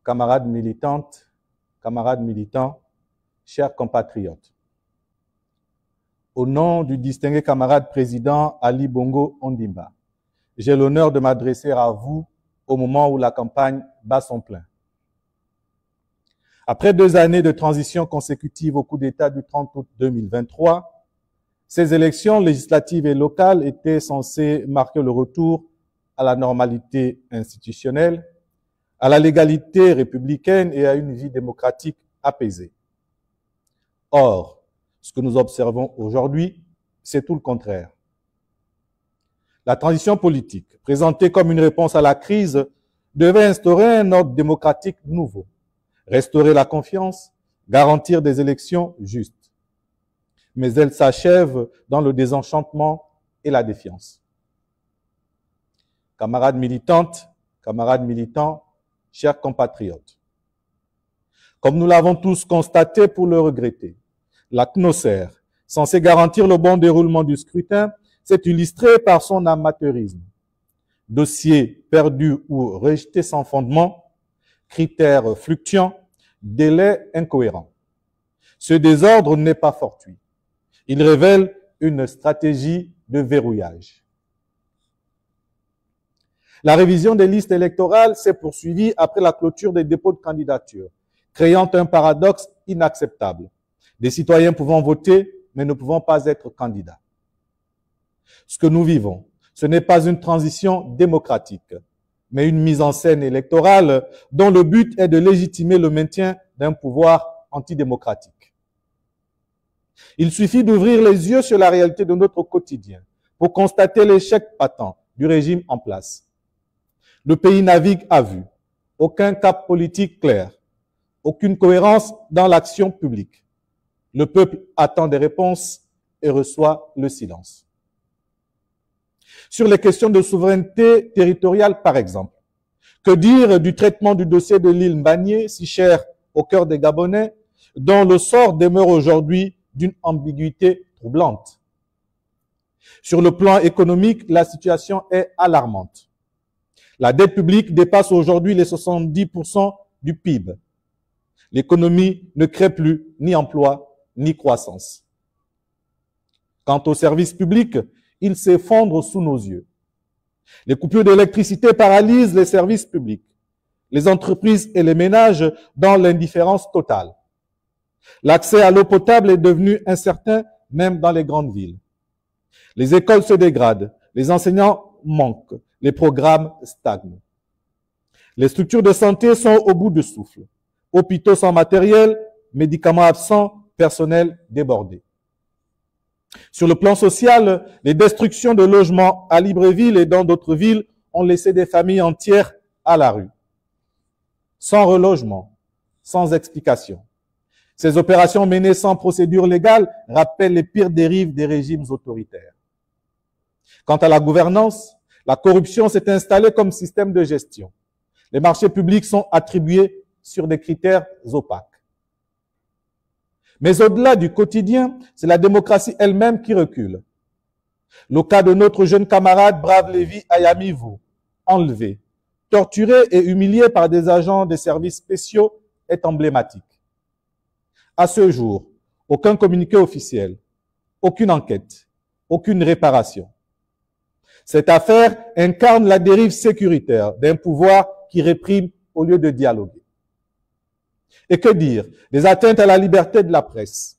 camarades militantes, camarades militants, chers compatriotes. Au nom du distingué camarade président Ali Bongo Ondimba, j'ai l'honneur de m'adresser à vous au moment où la campagne bat son plein. Après 2 années de transition consécutive au coup d'État du 30 août 2023, ces élections législatives et locales étaient censées marquer le retour à la normalité institutionnelle, à la légalité républicaine et à une vie démocratique apaisée. Or, ce que nous observons aujourd'hui, c'est tout le contraire. La transition politique, présentée comme une réponse à la crise, devait instaurer un ordre démocratique nouveau, restaurer la confiance, garantir des élections justes. Mais elle s'achève dans le désenchantement et la défiance. Camarades militantes, camarades militants, chers compatriotes, comme nous l'avons tous constaté pour le regretter, la CNOSER, censée garantir le bon déroulement du scrutin, s'est illustrée par son amateurisme. Dossiers perdus ou rejetés sans fondement, critères fluctuants, délais incohérents. Ce désordre n'est pas fortuit. Il révèle une stratégie de verrouillage. La révision des listes électorales s'est poursuivie après la clôture des dépôts de candidature, créant un paradoxe inacceptable. Des citoyens pouvant voter, mais ne pouvant pas être candidats. Ce que nous vivons, ce n'est pas une transition démocratique, mais une mise en scène électorale dont le but est de légitimer le maintien d'un pouvoir antidémocratique. Il suffit d'ouvrir les yeux sur la réalité de notre quotidien pour constater l'échec patent du régime en place. Le pays navigue à vue, aucun cap politique clair, aucune cohérence dans l'action publique. Le peuple attend des réponses et reçoit le silence. Sur les questions de souveraineté territoriale, par exemple, que dire du traitement du dossier de l'île Mbanié, si cher au cœur des Gabonais, dont le sort demeure aujourd'hui d'une ambiguïté troublante. Sur le plan économique, la situation est alarmante. La dette publique dépasse aujourd'hui les 70% du PIB. L'économie ne crée plus ni emploi ni croissance. Quant aux services publics, ils s'effondrent sous nos yeux. Les coupures d'électricité paralysent les services publics, les entreprises et les ménages dans l'indifférence totale. L'accès à l'eau potable est devenu incertain même dans les grandes villes. Les écoles se dégradent, les enseignants manquent, les programmes stagnent. Les structures de santé sont au bout de souffle. Hôpitaux sans matériel, médicaments absents, personnel débordé. Sur le plan social, les destructions de logements à Libreville et dans d'autres villes ont laissé des familles entières à la rue. Sans relogement, sans explication. Ces opérations menées sans procédure légale rappellent les pires dérives des régimes autoritaires. Quant à la gouvernance, la corruption s'est installée comme système de gestion. Les marchés publics sont attribués sur des critères opaques. Mais au-delà du quotidien, c'est la démocratie elle-même qui recule. Le cas de notre jeune camarade Brave Lévi Ayamivo, enlevé, torturé et humilié par des agents des services spéciaux, est emblématique. À ce jour, aucun communiqué officiel, aucune enquête, aucune réparation. Cette affaire incarne la dérive sécuritaire d'un pouvoir qui réprime au lieu de dialoguer. Et que dire des atteintes à la liberté de la presse?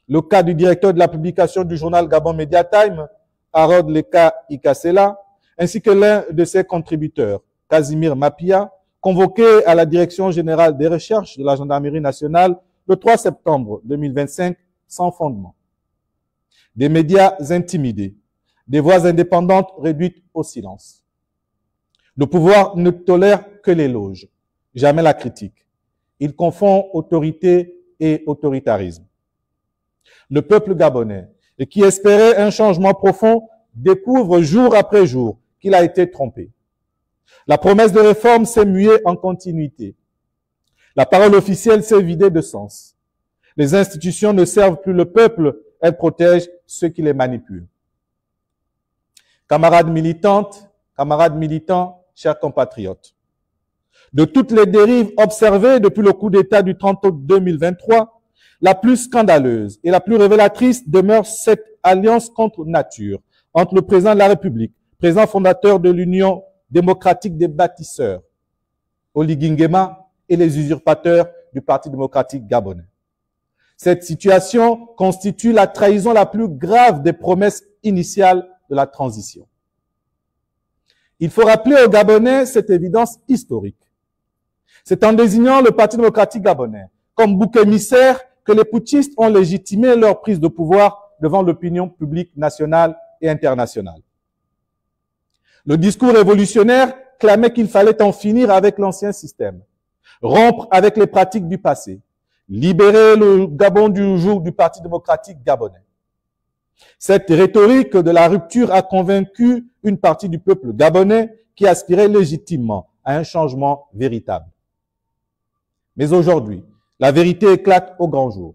Le cas du directeur de la publication du journal Gabon Media Time, Harold Leka Ikasela, ainsi que l'un de ses contributeurs, Casimir Mapia, convoqué à la Direction générale des recherches de la Gendarmerie nationale le 3 septembre 2025 sans fondement. Des médias intimidés, des voix indépendantes réduites au silence. Le pouvoir ne tolère que l'éloge, jamais la critique. Il confond autorité et autoritarisme. Le peuple gabonais, et qui espérait un changement profond, découvre jour après jour qu'il a été trompé. La promesse de réforme s'est muée en continuité. La parole officielle s'est vidée de sens. Les institutions ne servent plus le peuple, elles protègent ceux qui les manipulent. Camarades militantes, camarades militants, chers compatriotes, De toutes les dérives observées depuis le coup d'État du 30 août 2023, la plus scandaleuse et la plus révélatrice demeure cette alliance contre nature entre le président de la République, président fondateur de l'Union démocratique des bâtisseurs, Oligui Nguema, et les usurpateurs du Parti démocratique gabonais. Cette situation constitue la trahison la plus grave des promesses initiales de la transition. Il faut rappeler aux Gabonais cette évidence historique. C'est en désignant le Parti démocratique gabonais comme bouc émissaire que les putschistes ont légitimé leur prise de pouvoir devant l'opinion publique nationale et internationale. Le discours révolutionnaire clamait qu'il fallait en finir avec l'ancien système, rompre avec les pratiques du passé, libérer le Gabon du joug du Parti démocratique gabonais. Cette rhétorique de la rupture a convaincu une partie du peuple gabonais qui aspirait légitimement à un changement véritable. Mais aujourd'hui, la vérité éclate au grand jour.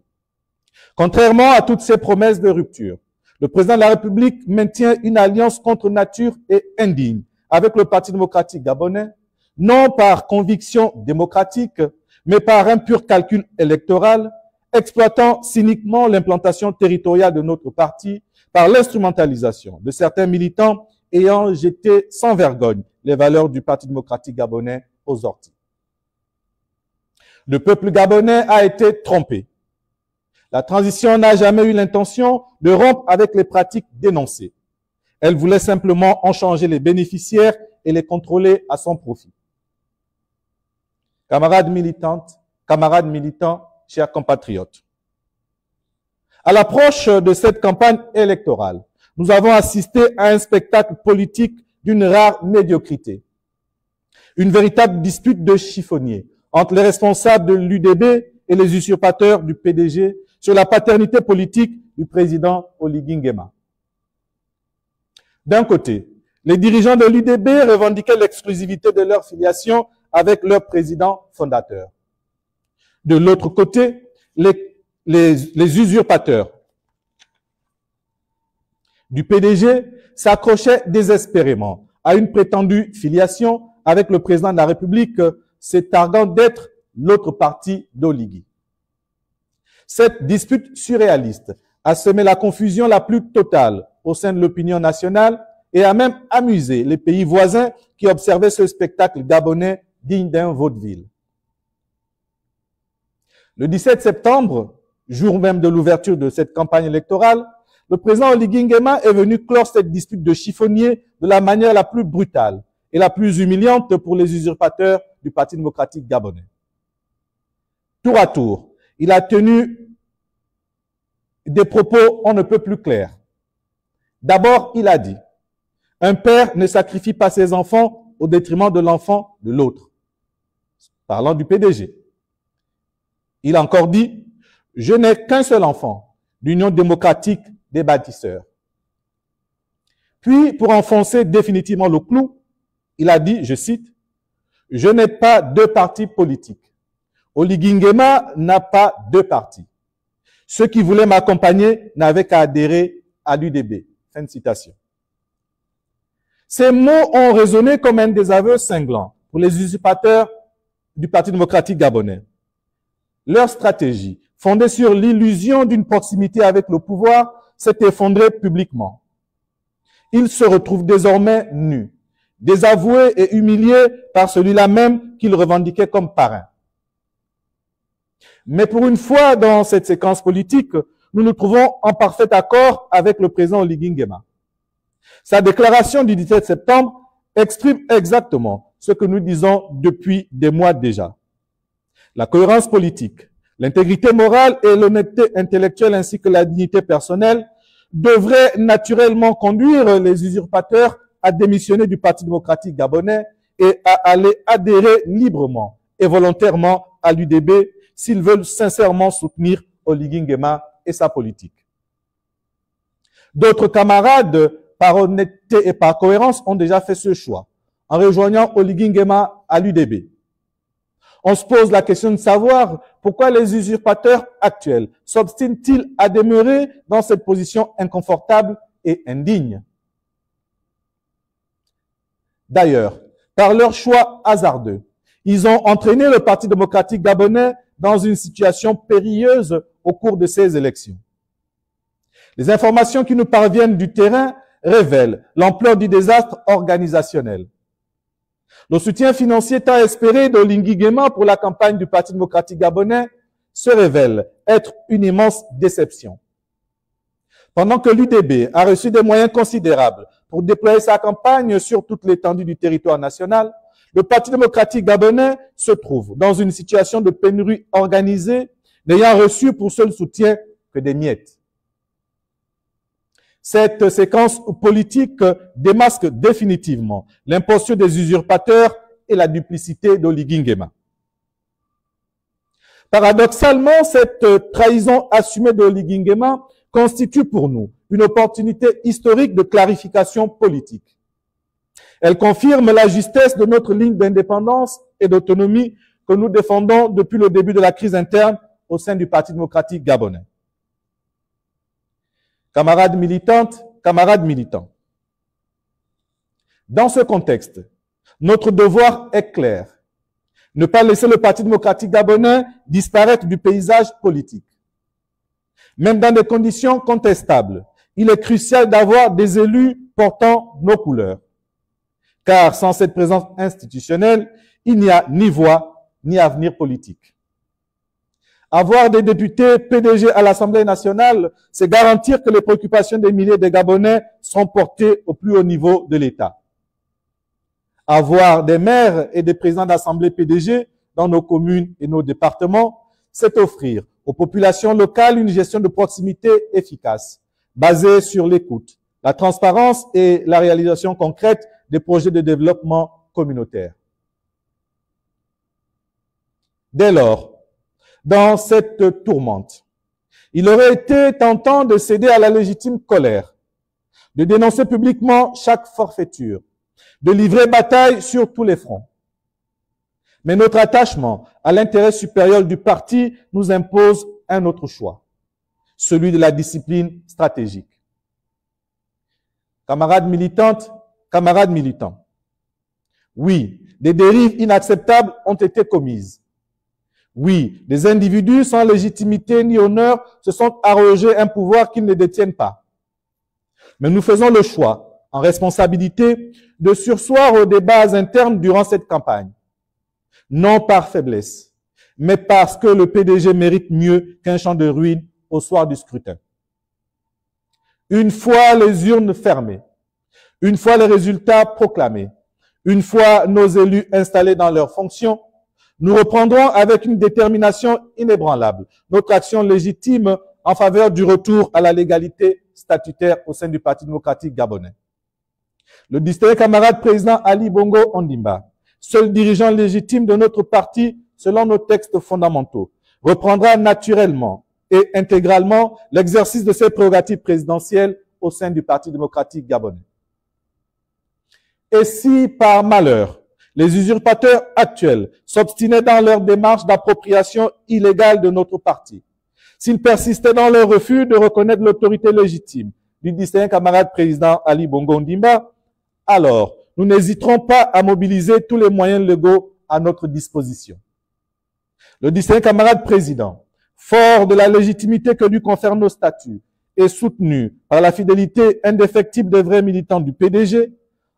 Contrairement à toutes ces promesses de rupture, le président de la République maintient une alliance contre nature et indigne avec le Parti démocratique gabonais, non par conviction démocratique, mais par un pur calcul électoral, exploitant cyniquement l'implantation territoriale de notre parti par l'instrumentalisation de certains militants ayant jeté sans vergogne les valeurs du Parti démocratique gabonais aux orties. Le peuple gabonais a été trompé. La transition n'a jamais eu l'intention de rompre avec les pratiques dénoncées. Elle voulait simplement en changer les bénéficiaires et les contrôler à son profit. Camarades militantes, camarades militants, chers compatriotes. À l'approche de cette campagne électorale, nous avons assisté à un spectacle politique d'une rare médiocrité. Une véritable dispute de chiffonniers entre les responsables de l'UDB et les usurpateurs du PDG sur la paternité politique du président Oligui Nguema. D'un côté, les dirigeants de l'UDB revendiquaient l'exclusivité de leur filiation avec leur président fondateur. De l'autre côté, les usurpateurs du PDG s'accrochaient désespérément à une prétendue filiation avec le président de la République, se targuant d'être l'autre parti d'Oligui. Cette dispute surréaliste a semé la confusion la plus totale au sein de l'opinion nationale et a même amusé les pays voisins qui observaient ce spectacle gabonais digne d'un vaudeville. Le 17 septembre, jour même de l'ouverture de cette campagne électorale, le président Oligui Nguema est venu clore cette dispute de chiffonnier de la manière la plus brutale et la plus humiliante pour les usurpateurs du Parti démocratique gabonais. Tour à tour, il a tenu des propos on ne peut plus clairs. D'abord, il a dit « Un père ne sacrifie pas ses enfants au détriment de l'enfant de l'autre », parlant du PDG. Il a encore dit « Je n'ai qu'un seul enfant, l'Union démocratique des bâtisseurs ». Puis, pour enfoncer définitivement le clou, il a dit, je cite, « Je n'ai pas deux partis politiques. Oligui Nguema n'a pas deux partis. Ceux qui voulaient m'accompagner n'avaient qu'à adhérer à l'UDB. » Fin de citation. Ces mots ont résonné comme un désaveu cinglant pour les usurpateurs du Parti démocratique gabonais. Leur stratégie, fondée sur l'illusion d'une proximité avec le pouvoir, s'est effondrée publiquement. Ils se retrouvent désormais nus, désavoués et humiliés par celui-là même qu'ils revendiquaient comme parrain. Mais pour une fois dans cette séquence politique, nous nous trouvons en parfait accord avec le président Oligui Nguema. Sa déclaration du 17 septembre exprime exactement ce que nous disons depuis des mois déjà. La cohérence politique, l'intégrité morale et l'honnêteté intellectuelle ainsi que la dignité personnelle devraient naturellement conduire les usurpateurs à démissionner du Parti démocratique gabonais et à aller adhérer librement et volontairement à l'UDB s'ils veulent sincèrement soutenir Oligui Nguema et sa politique. D'autres camarades, par honnêteté et par cohérence, ont déjà fait ce choix en rejoignant Oligui Nguema à l'UDB. On se pose la question de savoir pourquoi les usurpateurs actuels s'obstinent-ils à demeurer dans cette position inconfortable et indigne. D'ailleurs, par leur choix hasardeux, Ils ont entraîné le Parti démocratique gabonais dans une situation périlleuse au cours de ces élections. Les informations qui nous parviennent du terrain révèlent l'ampleur du désastre organisationnel. Le soutien financier tant espéré d'Olingi Nguema pour la campagne du Parti démocratique gabonais se révèle être une immense déception. Pendant que l'UDB a reçu des moyens considérables pour déployer sa campagne sur toute l'étendue du territoire national, le Parti démocratique gabonais se trouve dans une situation de pénurie organisée, n'ayant reçu pour seul soutien que des miettes. Cette séquence politique démasque définitivement l'imposture des usurpateurs et la duplicité d'Olingi Nguema. Paradoxalement, cette trahison assumée d'Olingi Nguema constitue pour nous une opportunité historique de clarification politique. Elle confirme la justesse de notre ligne d'indépendance et d'autonomie que nous défendons depuis le début de la crise interne au sein du Parti démocratique gabonais. Camarades militantes, camarades militants, dans ce contexte, notre devoir est clair. Ne pas laisser le Parti démocratique gabonais disparaître du paysage politique. Même dans des conditions contestables, il est crucial d'avoir des élus portant nos couleurs. Car sans cette présence institutionnelle, il n'y a ni voix ni avenir politique. Avoir des députés PDG à l'Assemblée nationale, c'est garantir que les préoccupations des milliers de Gabonais seront portées au plus haut niveau de l'État. Avoir des maires et des présidents d'Assemblée PDG dans nos communes et nos départements, c'est offrir aux populations locales une gestion de proximité efficace, basée sur l'écoute, la transparence et la réalisation concrète des projets de développement communautaire. Dès lors, dans cette tourmente, il aurait été tentant de céder à la légitime colère, de dénoncer publiquement chaque forfaiture, de livrer bataille sur tous les fronts. Mais notre attachement à l'intérêt supérieur du parti nous impose un autre choix, celui de la discipline stratégique. Camarades militantes, camarades militants, oui, des dérives inacceptables ont été commises. Oui, des individus sans légitimité ni honneur se sont arrogés un pouvoir qu'ils ne détiennent pas. Mais nous faisons le choix, en responsabilité, de surseoir aux débats internes durant cette campagne. Non par faiblesse, mais parce que le PDG mérite mieux qu'un champ de ruines au soir du scrutin. Une fois les urnes fermées, une fois les résultats proclamés, une fois nos élus installés dans leurs fonctions, nous reprendrons avec une détermination inébranlable notre action légitime en faveur du retour à la légalité statutaire au sein du Parti démocratique gabonais. Le distingué camarade président Ali Bongo Ondimba, seul dirigeant légitime de notre parti selon nos textes fondamentaux, reprendra naturellement et intégralement l'exercice de ses prérogatives présidentielles au sein du Parti démocratique gabonais. Et si, par malheur, les usurpateurs actuels s'obstinaient dans leur démarche d'appropriation illégale de notre parti, s'ils persistaient dans leur refus de reconnaître l'autorité légitime du distingué camarade président Ali Bongo Ondimba, alors nous n'hésiterons pas à mobiliser tous les moyens légaux à notre disposition. Le distingué camarade président, fort de la légitimité que lui confèrent nos statuts et soutenu par la fidélité indéfectible des vrais militants du PDG,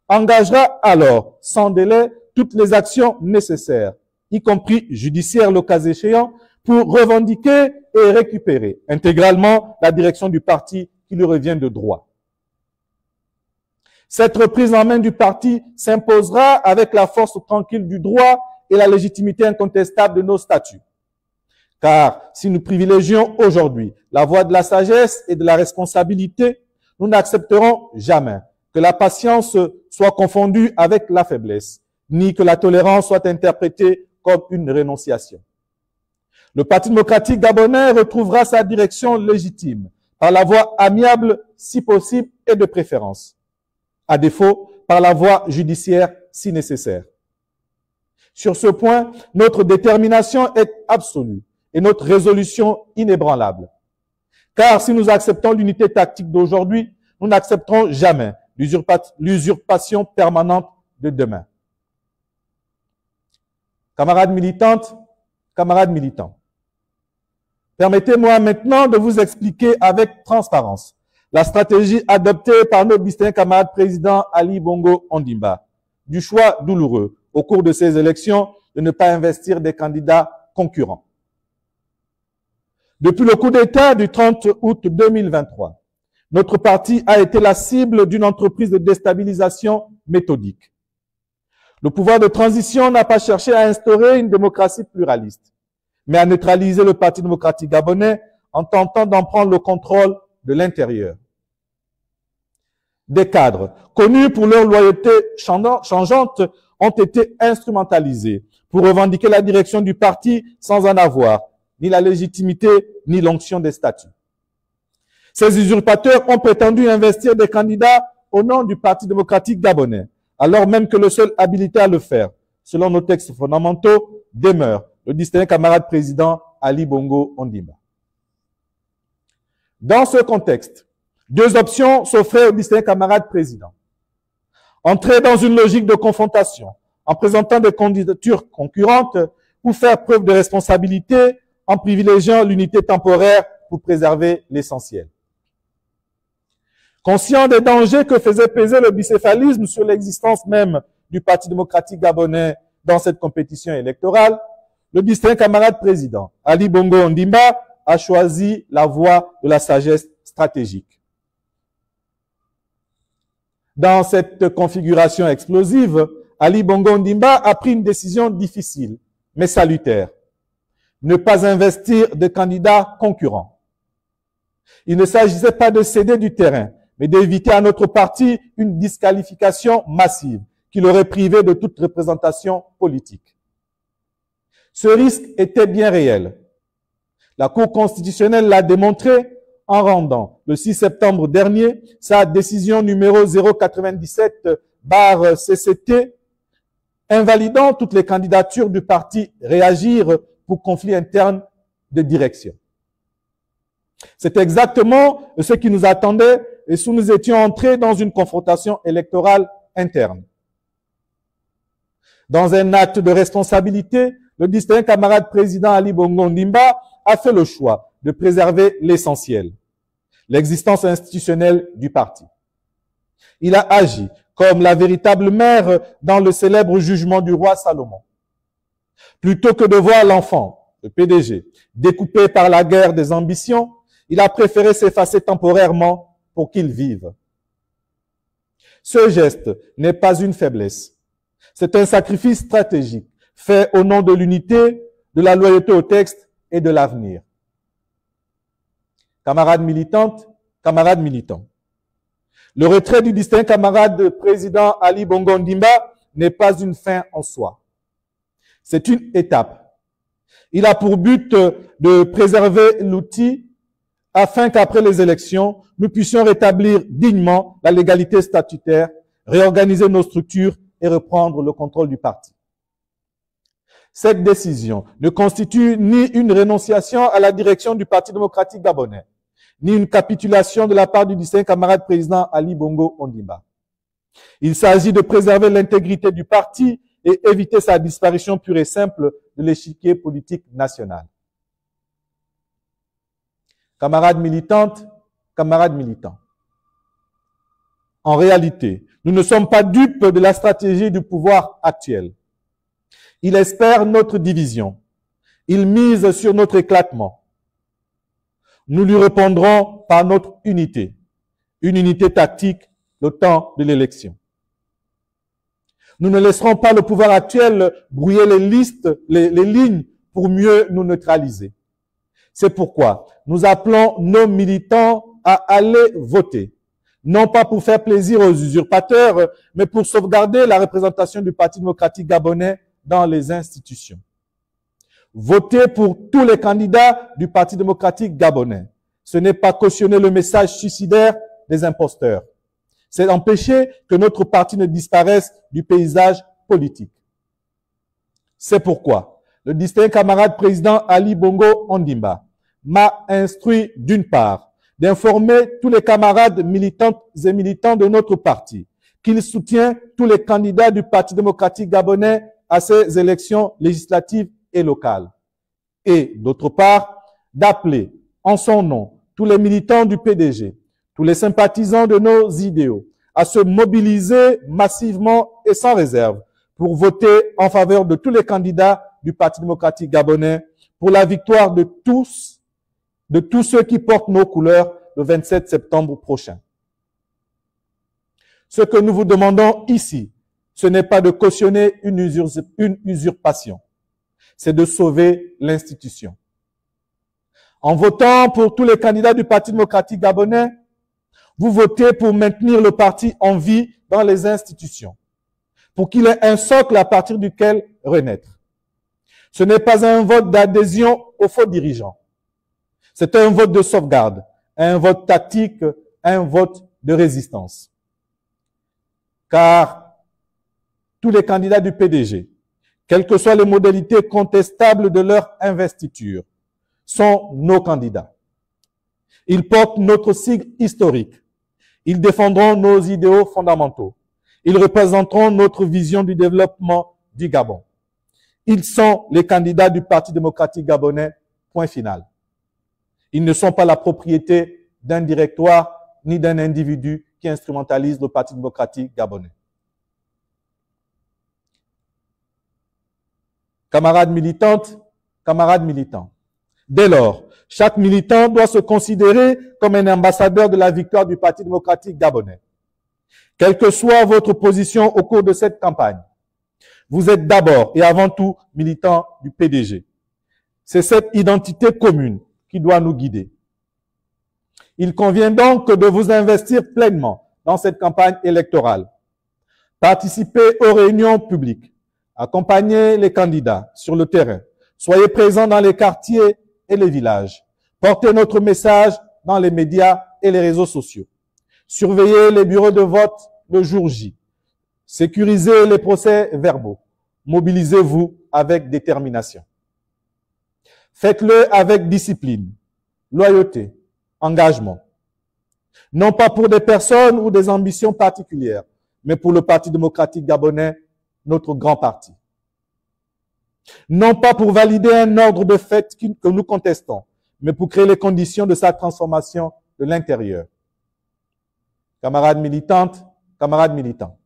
engagera alors, sans délai, toutes les actions nécessaires, y compris judiciaires le cas échéant, pour revendiquer et récupérer intégralement la direction du parti qui lui revient de droit. Cette reprise en main du parti s'imposera avec la force tranquille du droit et la légitimité incontestable de nos statuts. Car si nous privilégions aujourd'hui la voie de la sagesse et de la responsabilité, nous n'accepterons jamais que la patience soit confondue avec la faiblesse, ni que la tolérance soit interprétée comme une rénonciation. Le Parti démocratique gabonais retrouvera sa direction légitime par la voie amiable si possible et de préférence. À défaut, par la voie judiciaire si nécessaire. Sur ce point, notre détermination est absolue et notre résolution inébranlable. Car si nous acceptons l'unité tactique d'aujourd'hui, nous n'accepterons jamais l'usurpation permanente de demain. Camarades militantes, camarades militants, permettez-moi maintenant de vous expliquer avec transparence la stratégie adoptée par notre distingué camarade président Ali Bongo Ondimba, du choix douloureux au cours de ces élections de ne pas investir des candidats concurrents. Depuis le coup d'État du 30 août 2023, notre parti a été la cible d'une entreprise de déstabilisation méthodique. Le pouvoir de transition n'a pas cherché à instaurer une démocratie pluraliste, mais à neutraliser le Parti démocratique gabonais en tentant d'en prendre le contrôle de l'intérieur. Des cadres, connus pour leur loyauté changeante, ont été instrumentalisés pour revendiquer la direction du parti sans en avoir ni la légitimité ni l'onction des statuts. Ces usurpateurs ont prétendu investir des candidats au nom du Parti démocratique gabonais, alors même que le seul habilité à le faire, selon nos textes fondamentaux, demeure le distingué camarade président Ali Bongo Ondimba. Dans ce contexte, deux options s'offraient au distingué camarade président. Entrer dans une logique de confrontation en présentant des candidatures concurrentes ou faire preuve de responsabilité en privilégiant l'unité temporaire pour préserver l'essentiel. Conscient des dangers que faisait peser le bicéphalisme sur l'existence même du Parti démocratique gabonais dans cette compétition électorale, le distingué camarade président Ali Bongo Ondimba a choisi la voie de la sagesse stratégique. Dans cette configuration explosive, Ali Bongo Ondimba a pris une décision difficile, mais salutaire. Ne pas investir de candidats concurrents. Il ne s'agissait pas de céder du terrain, mais d'éviter à notre parti une disqualification massive qui l'aurait privé de toute représentation politique. Ce risque était bien réel. La Cour constitutionnelle l'a démontré en rendant, le 6 septembre dernier, sa décision numéro 097/CCT, invalidant toutes les candidatures du parti Réagir pour conflit interne de direction. C'est exactement ce qui nous attendait et où nous étions entrés dans une confrontation électorale interne. Dans un acte de responsabilité, le distingué camarade président Ali Bongo Ondimba a fait le choix de préserver l'essentiel, l'existence institutionnelle du parti. Il a agi comme la véritable mère dans le célèbre jugement du roi Salomon. Plutôt que de voir l'enfant, le PDG, découpé par la guerre des ambitions, il a préféré s'effacer temporairement pour qu'il vive. Ce geste n'est pas une faiblesse. C'est un sacrifice stratégique fait au nom de l'unité, de la loyauté au texte et de l'avenir. Camarades militantes, camarades militants, le retrait du distingué camarade président Ali Bongo Ondimba n'est pas une fin en soi. C'est une étape. Il a pour but de préserver l'outil afin qu'après les élections, nous puissions rétablir dignement la légalité statutaire, réorganiser nos structures et reprendre le contrôle du parti. Cette décision ne constitue ni une renonciation à la direction du Parti démocratique gabonais, ni une capitulation de la part du distingué camarade président Ali Bongo Ondimba. Il s'agit de préserver l'intégrité du parti et éviter sa disparition pure et simple de l'échiquier politique national. Camarades militantes, camarades militants. En réalité, nous ne sommes pas dupes de la stratégie du pouvoir actuel. Il espère notre division. Il mise sur notre éclatement. Nous lui répondrons par notre unité. Une unité tactique, le temps de l'élection. Nous ne laisserons pas le pouvoir actuel brouiller les lignes pour mieux nous neutraliser. C'est pourquoi nous appelons nos militants à aller voter. Non pas pour faire plaisir aux usurpateurs, mais pour sauvegarder la représentation du Parti démocratique gabonais dans les institutions. Voter pour tous les candidats du Parti démocratique gabonais. Ce n'est pas cautionner le message suicidaire des imposteurs. C'est empêcher que notre parti ne disparaisse du paysage politique. C'est pourquoi le distingué camarade président Ali Bongo Ondimba m'a instruit d'une part d'informer tous les camarades militantes et militants de notre parti qu'il soutient tous les candidats du Parti démocratique gabonais à ces élections législatives et locales. Et d'autre part, d'appeler en son nom tous les militants du PDG, tous les sympathisants de nos idéaux, à se mobiliser massivement et sans réserve pour voter en faveur de tous les candidats du Parti démocratique gabonais pour la victoire de tous ceux qui portent nos couleurs le 27 septembre prochain. Ce que nous vous demandons ici, ce n'est pas de cautionner une usurpation, c'est de sauver l'institution. En votant pour tous les candidats du Parti démocratique gabonais, vous votez pour maintenir le parti en vie dans les institutions, pour qu'il ait un socle à partir duquel renaître. Ce n'est pas un vote d'adhésion aux faux dirigeants. C'est un vote de sauvegarde, un vote tactique, un vote de résistance. Car tous les candidats du PDG, quelles que soient les modalités contestables de leur investiture, sont nos candidats. Ils portent notre sigle historique. Ils défendront nos idéaux fondamentaux. Ils représenteront notre vision du développement du Gabon. Ils sont les candidats du Parti démocratique gabonais, point final. Ils ne sont pas la propriété d'un directoire ni d'un individu qui instrumentalise le Parti démocratique gabonais. Camarades militantes, camarades militants, dès lors, chaque militant doit se considérer comme un ambassadeur de la victoire du Parti démocratique gabonais. Quelle que soit votre position au cours de cette campagne, vous êtes d'abord et avant tout militant du PDG. C'est cette identité commune qui doit nous guider. Il convient donc de vous investir pleinement dans cette campagne électorale. Participez aux réunions publiques, accompagnez les candidats sur le terrain, soyez présents dans les quartiers et les villages, portez notre message dans les médias et les réseaux sociaux, surveillez les bureaux de vote le jour J, sécurisez les procès-verbaux, mobilisez-vous avec détermination. Faites-le avec discipline, loyauté, engagement. Non pas pour des personnes ou des ambitions particulières, mais pour le Parti démocratique gabonais, notre grand parti. Non pas pour valider un ordre de fait que nous contestons, mais pour créer les conditions de sa transformation de l'intérieur. Camarades militantes, camarades militants,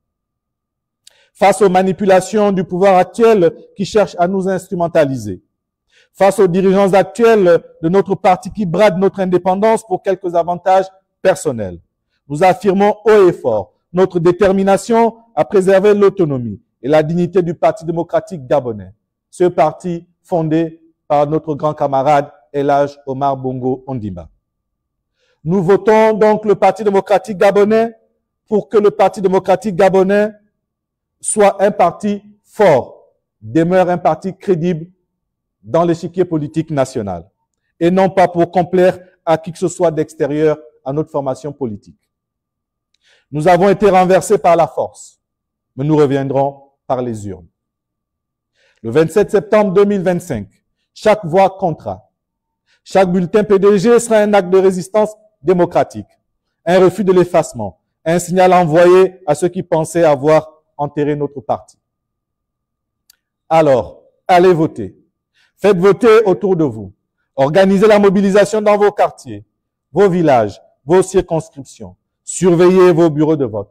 face aux manipulations du pouvoir actuel qui cherche à nous instrumentaliser, face aux dirigeants actuels de notre parti qui bradent notre indépendance pour quelques avantages personnels, nous affirmons haut et fort notre détermination à préserver l'autonomie et la dignité du Parti démocratique gabonais, ce parti fondé par notre grand camarade El Hadj Omar Bongo Ondimba. Nous votons donc le Parti démocratique gabonais pour que le Parti démocratique gabonais soit un parti fort, demeure un parti crédible dans l'échiquier politique national, et non pas pour complaire à qui que ce soit d'extérieur à notre formation politique. Nous avons été renversés par la force, mais nous reviendrons par les urnes. Le 27 septembre 2025, chaque voix comptera. Chaque bulletin PDG sera un acte de résistance démocratique, un refus de l'effacement, un signal envoyé à ceux qui pensaient avoir enterré notre parti. Alors, allez voter. Faites voter autour de vous. Organisez la mobilisation dans vos quartiers, vos villages, vos circonscriptions. Surveillez vos bureaux de vote.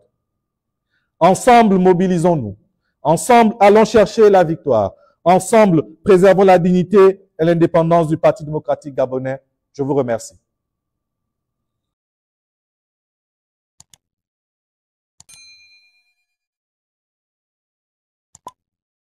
Ensemble, mobilisons-nous. Ensemble, allons chercher la victoire. Ensemble, préservons la dignité et l'indépendance du Parti démocratique gabonais. Je vous remercie.